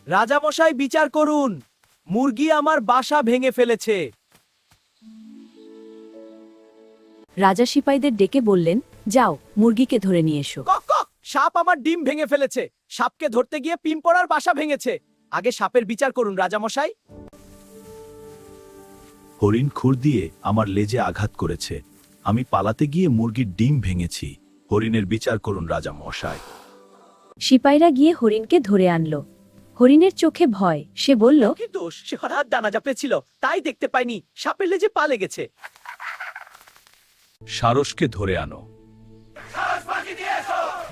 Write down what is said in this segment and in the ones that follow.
রাজামশাই বিচার করুন, মুরগি আমার বাসা ভেঙে ফেলেছে। রাজা সিপাইদের ডেকে বললেন, যাও মুরগিকে ধরে নিয়ে এসো। কক কক, সাপ আমার ডিম ভেঙে ফেলেছে। সাপকে ধরতে গিয়ে পিঁপড়ার বাসা ভেঙেছে। আগে সাপের বিচার করুন রাজামশাই। হরিণ খুর দিয়ে আমার লেজে আঘাত করেছে। আমি পালাতে গিয়ে মুরগির ডিম ভেঙেছি। হরিণের বিচার করুন রাজা মশাই। সিপাইরা গিয়ে হরিণকে ধরে আনলো। হরিণের চোখে ভয়, সে বলল, কি দোষ, সে হঠাৎ ডানা ঝাপড়েছিল, তাই দেখতে পাইনি। সাপের লেজে পা লেগেছে। সারসকে ধরে আনো।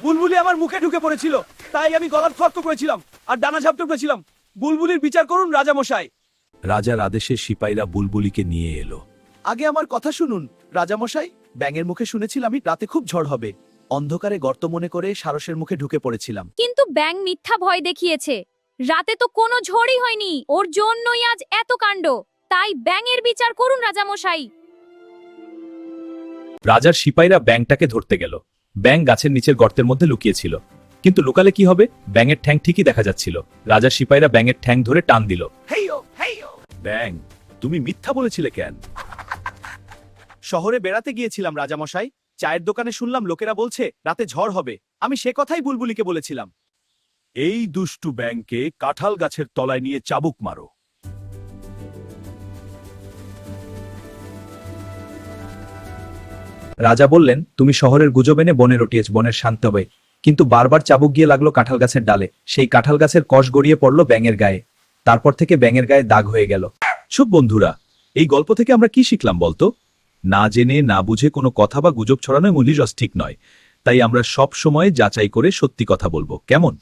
বুলবুলি আমার মুখে ঢুকে পড়েছিল, তাই আমি গলা শক্ত করেছিলাম আর ডানা ঝাপটে করেছিলাম। বুলবুলির বিচার করুন রাজামশাই। রাজার আদেশে সিপাইরা বুলবুলিকে নিয়ে এলো। আগে আমার কথা শুনুন রাজামশাই। ব্যাঙের মুখে শুনেছিলাম রাতে খুব ঝড় হবে। অন্ধকারে গর্ত মনে করে সারসের মুখে ঢুকে পড়েছিলাম। কিন্তু ব্যাঙ মিথ্যা ভয় দেখিয়েছে। রাতে তো কোনো ঝড়ই হয়নি, ওর জন্যই আজ এত কাণ্ড। তাই ব্যাঙের বিচার করুন রাজামশাই। রাজার সিপাইরা ব্যাঙটাকে ধরতে গেল। ব্যাঙ গাছের নিচের গর্তের মধ্যে লুকিয়েছিল, কিন্তু লুকালে কি হবে, ব্যাঙের ঠ্যাং ঠিকই দেখা যাচ্ছিল। রাজার সিপাইরা ব্যাঙের ঠ্যাং ধরে টান দিল। ব্যাঙ, তুমি মিথ্যা বলেছিলে কেন? শহরে বেড়াতে গিয়েছিলাম রাজামশাই। চায়ের দোকানে শুনলাম লোকেরা বলছে রাতে ঝড় হবে। আমি সে কথাই বুলবুলিকে বলেছিলাম। এই দুষ্টু ব্যাঙকে কাঁঠাল গাছের তলায় নিয়ে চাবুক মারো। রাজা বললেন, তুমি শহরের গুজব এনে বনে রটিয়েছ, বনের শান্ত হবে। কিন্তু বারবার চাবুক গিয়ে লাগলো কাঁঠাল গাছের ডালে। সেই কাঁঠাল গাছের কষ গড়িয়ে পড়লো ব্যাঙের গায়ে। তারপর থেকে ব্যাঙের গায়ে দাগ হয়ে গেল। শুভ বন্ধুরা, এই গল্প থেকে আমরা কি শিখলাম বলতো? না জেনে না বুঝে কোনো কথা বা গুজব ছড়ানো মূল্যরস ঠিক নয়। তাই আমরা সব সময় যাচাই করে সত্যি কথা বলবো, কেমন?